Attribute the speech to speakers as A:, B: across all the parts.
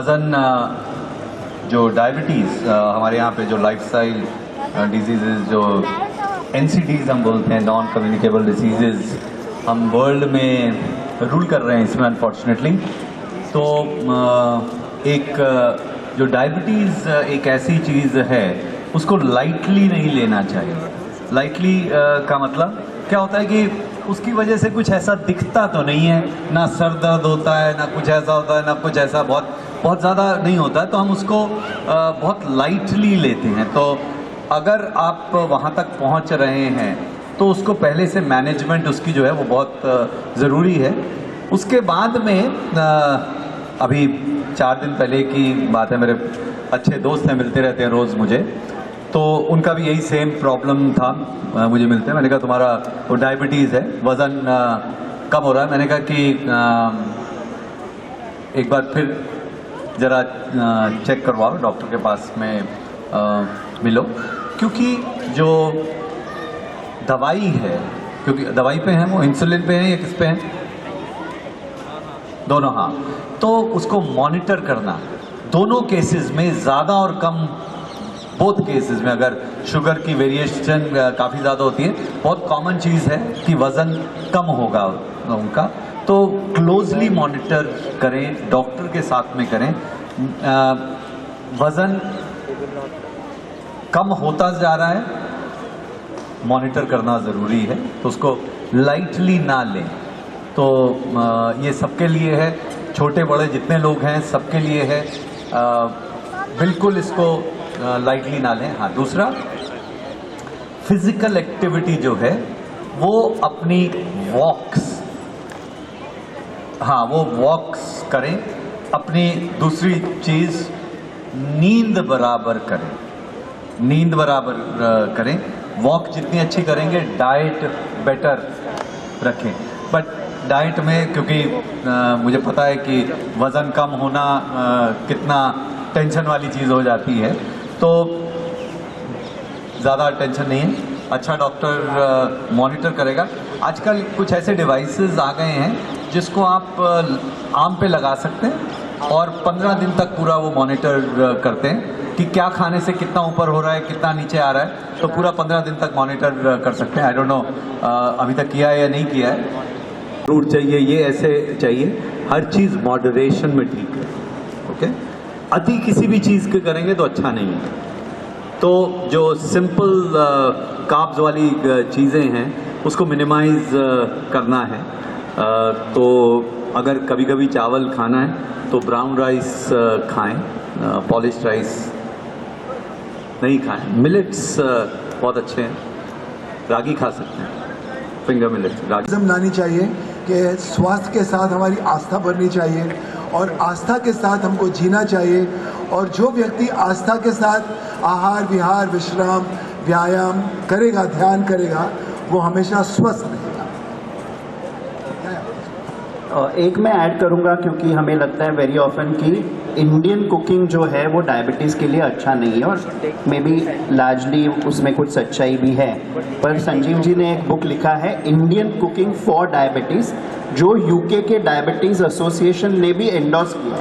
A: वज़न जो डायबिटीज़ हमारे यहाँ पे जो लाइफस्टाइल डिजीज़ जो NCDs हम बोलते हैं, नॉन कम्युनिकेबल डिजीज़, हम वर्ल्ड में रूल कर रहे हैं इसमें अनफॉर्चुनेटली। तो एक जो डायबिटीज़ एक ऐसी चीज़ है उसको लाइटली नहीं लेना चाहिए। लाइटली का मतलब क्या होता है कि उसकी वजह से कुछ ऐसा दिखता तो नहीं है, ना सर दर्द होता है, ना कुछ ऐसा होता है, ना कुछ ऐसा बहुत ज़्यादा नहीं होता है, तो हम उसको बहुत लाइटली लेते हैं। तो अगर आप वहाँ तक पहुँच रहे हैं तो उसको पहले से मैनेजमेंट उसकी जो है वो बहुत ज़रूरी है। उसके बाद में अभी 4 दिन पहले की बात है, मेरे अच्छे दोस्त हैं, मिलते रहते हैं रोज़ मुझे, तो उनका भी यही सेम प्रॉब्लम था, मुझे मिलते हैं। मैंने कहा तुम्हारा वो डायबिटीज़ है, वज़न कम हो रहा है। मैंने कहा कि एक बार फिर ज़रा चेक करवाओ, डॉक्टर के पास में मिलो, क्योंकि जो दवाई है, क्योंकि दवाई पे हैं वो, इंसुलिन पे हैं या किस पे हैं, दोनों, हाँ, तो उसको मॉनिटर करना दोनों केसेस में, ज़्यादा और कम बोथ केसेस में। अगर शुगर की वेरिएशन काफ़ी ज़्यादा होती है, बहुत कॉमन चीज़ है कि वज़न कम होगा उनका, तो क्लोजली मॉनिटर करें, डॉक्टर के साथ में करें। वज़न कम होता जा रहा है, मॉनिटर करना ज़रूरी है, तो उसको लाइटली ना लें। तो ये सबके लिए है, छोटे बड़े जितने लोग हैं सबके लिए है, बिल्कुल इसको लाइटली ना लें। हाँ, दूसरा, फिजिकल एक्टिविटी जो है वो अपनी वॉक्स, हाँ वो वॉक्स करें। अपनी दूसरी चीज़, नींद बराबर करें, नींद बराबर करें। वॉक जितनी अच्छी करेंगे, डाइट बेटर रखें। बट डाइट में, क्योंकि मुझे पता है कि वज़न कम होना कितना टेंशन वाली चीज़ हो जाती है, तो ज़्यादा टेंशन नहीं है, अच्छा डॉक्टर मॉनिटर करेगा। आजकल कुछ ऐसे डिवाइसेस आ गए हैं जिसको आप आर्म पे लगा सकते हैं और 15 दिन तक पूरा वो मॉनिटर करते हैं कि क्या खाने से कितना ऊपर हो रहा है, कितना नीचे आ रहा है, तो पूरा 15 दिन तक मॉनिटर कर सकते हैं। आई डोंट नो अभी तक किया है या नहीं किया है, जरूर चाहिए, ये ऐसे चाहिए, हर चीज़ मॉडरेशन में ठीक है, ओके। अति किसी भी चीज़ के करेंगे तो अच्छा नहीं है। तो जो सिंपल कार्ब्स वाली चीज़ें हैं उसको मिनिमाइज करना है। तो अगर कभी कभी चावल खाना है तो ब्राउन राइस खाएं, पॉलिश्ड राइस नहीं खाएं। मिलेट्स बहुत अच्छे हैं, रागी खा सकते हैं, फिंगर मिलेट्स, रागी।
B: लानी चाहिए कि स्वास्थ्य के साथ हमारी आस्था बढ़नी चाहिए और आस्था के साथ हमको जीना चाहिए। और जो व्यक्ति आस्था के साथ आहार विहार विश्राम व्यायाम करेगा, ध्यान करेगा, वो हमेशा स्वस्थ रहेगा।
C: एक मैं ऐड करूंगा, क्योंकि हमें लगता है वेरी ऑफन कि इंडियन कुकिंग जो है वो डायबिटीज़ के लिए अच्छा नहीं है, और मे बी लार्जली उसमें कुछ सच्चाई भी है। पर संजीव जी ने एक बुक लिखा है, इंडियन कुकिंग फॉर डायबिटीज़, जो यूके के डायबिटीज़ एसोसिएशन ने भी एंडोर्स किया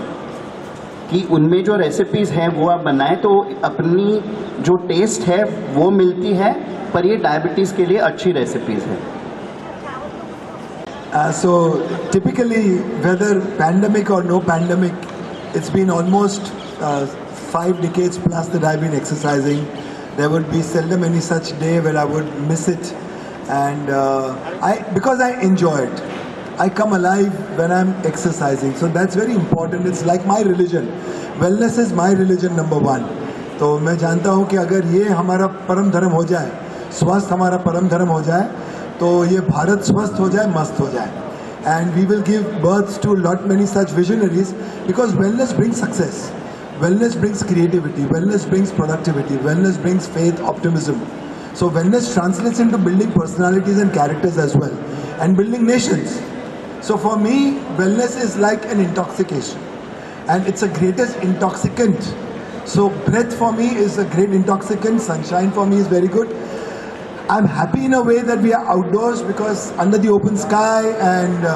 C: कि उनमें जो रेसिपीज़ हैं वो आप बनाएं तो अपनी जो टेस्ट है वो मिलती है, पर ये डायबिटीज़ के लिए अच्छी रेसिपीज़ हैं।
B: So typically, whether pandemic or no pandemic, it's been almost 5 decades plus that I've been exercising. There would be seldom any such day where I would miss it, and because I enjoy it, I come alive when I'm exercising. So that's very important. It's like my religion. Wellness is my religion number 1. तो मैं जानता हूँ कि अगर ये हमारा परम धर्म हो जाए, स्वास्थ्य हमारा परम धर्म हो जाए, तो ये भारत स्वस्थ हो जाए, मस्त हो जाए। And we will give birth to lot many such visionaries, because wellness brings success, wellness brings creativity, wellness brings productivity, wellness brings faith, optimism. So wellness translates into building personalities and characters as well, and building nations. So for me, wellness is like an intoxication, and it's the greatest intoxicant. So breath for me is a great intoxicant, sunshine for me is very good. I'm happy in a way that we are outdoors, because under the open sky and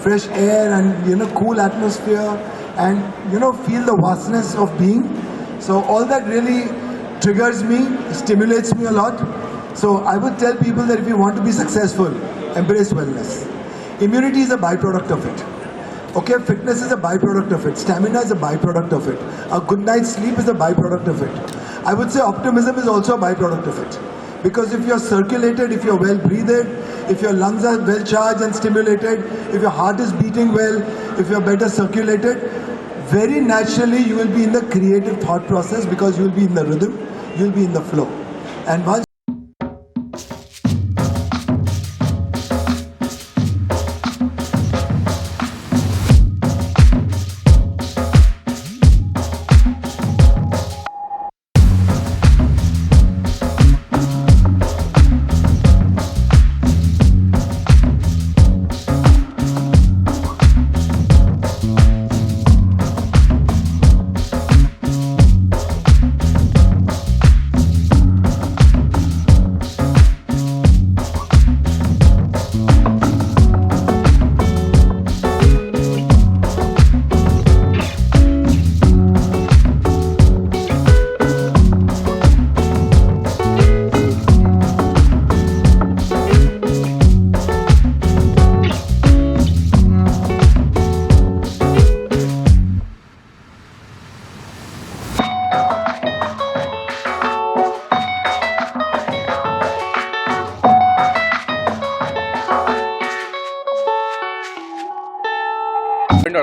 B: fresh air and cool atmosphere, and feel the vastness of being. So all that really triggers me, stimulates me a lot. So I would tell people that if you want to be successful, embrace wellness. Immunity is a byproduct of it. Okay, fitness is a byproduct of it. Stamina is a byproduct of it. A good night's sleep is a byproduct of it. I would say optimism is also a byproduct of it. Because if you're circulated, if you're well breathed, if your lungs are well charged and stimulated, if your heart is beating well, if you're better circulated, very naturally you will be in the creative thought process because you will be in the rhythm, you will be in the flow. And once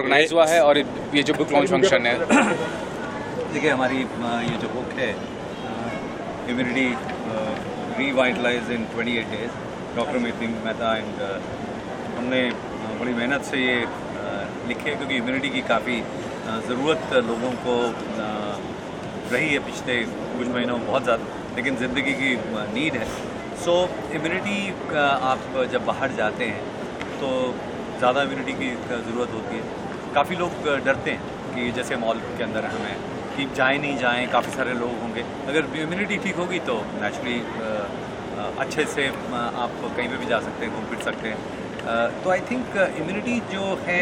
D: organise हुआ है और ये जो book launch function है
A: देखिए हमारी ये जो बुक है immunity revitalize in 28 days doctor Mitin Mehta and हमने बड़ी मेहनत से ये लिखी है क्योंकि इम्यूनिटी की काफ़ी ज़रूरत लोगों को रही है पिछले कुछ महीनों में बहुत ज़्यादा, लेकिन ज़िंदगी की नीड है। सो इम्यूनिटी आप जब बाहर जाते हैं तो ज़्यादा इम्यूनिटी की ज़रूरत होती है। काफ़ी लोग डरते हैं कि जैसे मॉल के अंदर हमें कि जाएं नहीं जाएं, काफ़ी सारे लोग होंगे। अगर इम्यूनिटी ठीक होगी तो नेचुरली अच्छे से आप कहीं पे भी जा सकते हैं, घूम फिर सकते हैं। तो आई थिंक इम्यूनिटी जो है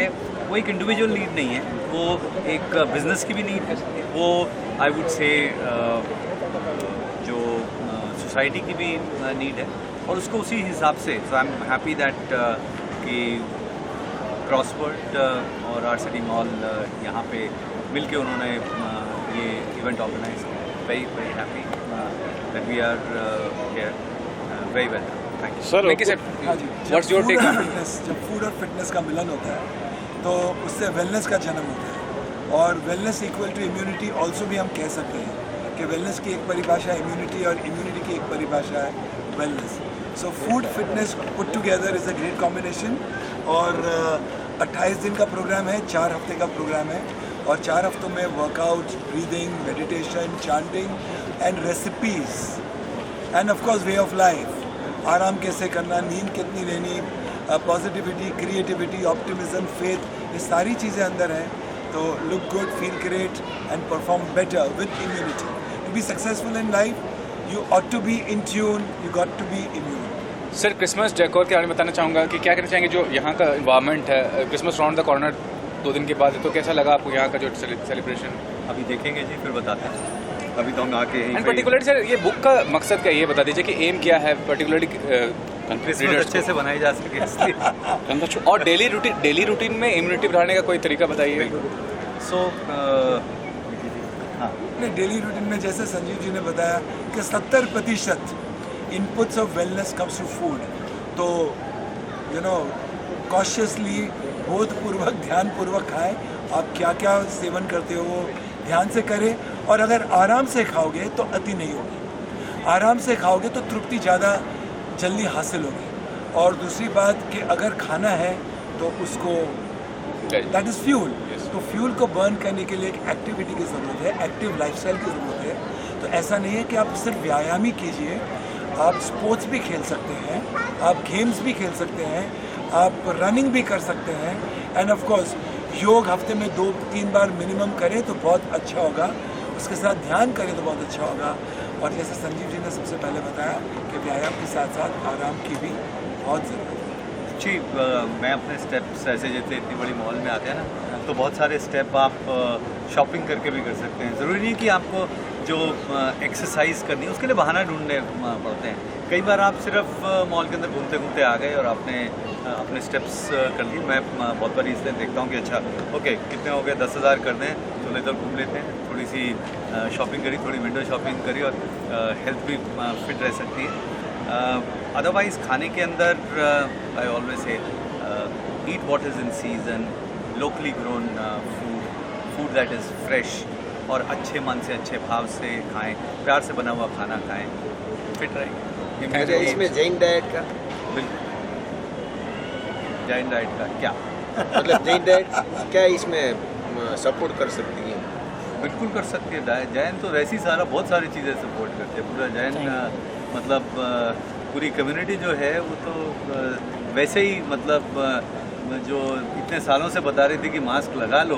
A: वो एक इंडिविजुअल नीड नहीं है, वो एक बिज़नेस की भी नीड है, वो आई वुड से जो सोसाइटी की भी नीड है और उसको उसी हिसाब से। So I am happy that कि क्रॉसवर्ड और आर सिटी मॉल यहाँ पे मिलके उन्होंने ये इवेंट ऑर्गेनाइज किया। Very very happy that we are here. Very well, thank you
D: sir. What's your take?
B: जब फूड और फिटनेस का मिलन होता है तो उससे वेलनेस का जन्म होता है, और wellness equal to immunity also भी हम कह सकते हैं कि वेलनेस की एक परिभाषा है इम्यूनिटी और इम्यूनिटी की एक परिभाषा है wellness. So food fitness put together is a great combination. और 28 दिन का प्रोग्राम है, 4 हफ्ते का प्रोग्राम है, और 4 हफ्तों में workout, breathing, meditation, chanting and recipes end of course way of life. आराम कैसे करना, नींद कितनी लेनी, पॉजिटिविटी, क्रिएटिविटी, ऑप्टिमिज्म, फेथ, ये सारी चीज़ें अंदर हैं। तो look good, feel great and perform better with immunity. To be successful in life you ought to be in tune, you got to be immune.
D: Sir, Christmas decor के बारे में बताना चाहूँगा कि क्या कहना चाहेंगे जो यहाँ का इन्वायरमेंट है, क्रिसमस राउंड द कॉर्नर 2 दिन के बाद है, तो कैसा लगा आपको यहाँ का जो सेलिब्रेशन?
A: अभी देखेंगे जी, फिर बताते हैं। अभी तो हम आके
D: एंड पर्टिकुलरली सर ये बुक का मकसद क्या है, ये बता दीजिए कि एम क्या है पर्टिकुलरली
A: क्रिसमस अच्छे से बनाई जा सके इसलिए।
D: और डेली रूटीन में इम्यूनिटी बढ़ाने का कोई तरीका बताइए।
A: सो हाँ,
B: डेली रूटीन में जैसे संजीव जी ने बताया कि 70% inputs of wellness comes to food. तो कॉशियसली, बोधपूर्वक, ध्यानपूर्वक खाएं। आप क्या क्या सेवन करते हो वो ध्यान से करें, और अगर आराम से खाओगे तो अति नहीं होगी। आराम से खाओगे तो तृप्ति ज़्यादा जल्दी हासिल होगी। और दूसरी बात कि अगर खाना है तो उसको दैट इज़ फ्यूल। तो फ्यूल को बर्न करने के लिए एक एक्टिविटी की ज़रूरत है, एक्टिव लाइफस्टाइल की ज़रूरत है। तो ऐसा नहीं है कि आप सिर्फ व्यायाम ही कीजिए, आप स्पोर्ट्स भी खेल सकते हैं, आप गेम्स भी खेल सकते हैं, आप रनिंग भी कर सकते हैं, एंड ऑफ कोर्स योग हफ्ते में 2-3 बार मिनिमम करें तो बहुत अच्छा होगा। उसके साथ ध्यान करें तो बहुत अच्छा होगा। और जैसे संजीव जी ने सबसे पहले बताया कि व्यायाम के साथ साथ आराम की भी बहुत ज़रूरत है।
A: जी, मैं अपने स्टेप्स ऐसे जैसे इतनी बड़ी मॉल में आते हैं ना, तो बहुत सारे स्टेप आप शॉपिंग करके भी कर सकते हैं। ज़रूरी नहीं कि आपको जो एक्सरसाइज करनी है उसके लिए बहाना ढूंढने पड़ते हैं। कई बार आप सिर्फ मॉल के अंदर घूमते घूमते आ गए और आपने अपने स्टेप्स कर लिए। मैं बहुत बार इसलिए देखता हूँ कि अच्छा ओके कितने हो गए, 10,000 कर दें, चलो इधर घूम लेते हैं, थोड़ी सी शॉपिंग करी, थोड़ी विंडो शॉपिंग करी और हेल्थ भी फिट रह सकती है। अदरवाइज़ खाने के अंदर I always say eat what is in season, locally grown food that is fresh, और अच्छे मन से अच्छे भाव से खाएं, प्यार से बना हुआ खाना खाएं, फिट रहेंगे।
E: अच्छा, इसमें जैन डाइट का
A: बिल्कुल। जैन डाइट का क्या
E: मतलब जैन डाइट क्या इसमें सपोर्ट कर सकती है?
A: बिल्कुल कर सकती है। जैन तो वैसे ही बहुत सारी चीज़ें सपोर्ट करते हैं। पूरा जैन मतलब पूरी कम्युनिटी जो है वो तो वैसे ही मतलब जो इतने सालों से बता रही थी कि मास्क लगा लो,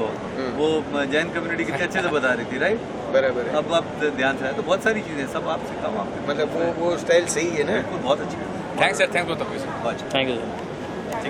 A: वो जैन कम्युनिटी कितने अच्छे से बता रही थी, राइट?
E: बराबर है।
A: अब आप ध्यान से आए तो बहुत सारी चीज़ें सब आप सिखाओ, आप
E: मतलब वो स्टाइल सही है ना?
A: बिल्कुल बहुत अच्छी है।
D: थैंक्स सर, थैंक्स बहुत
A: बहुत अच्छा।
F: Thank you sir.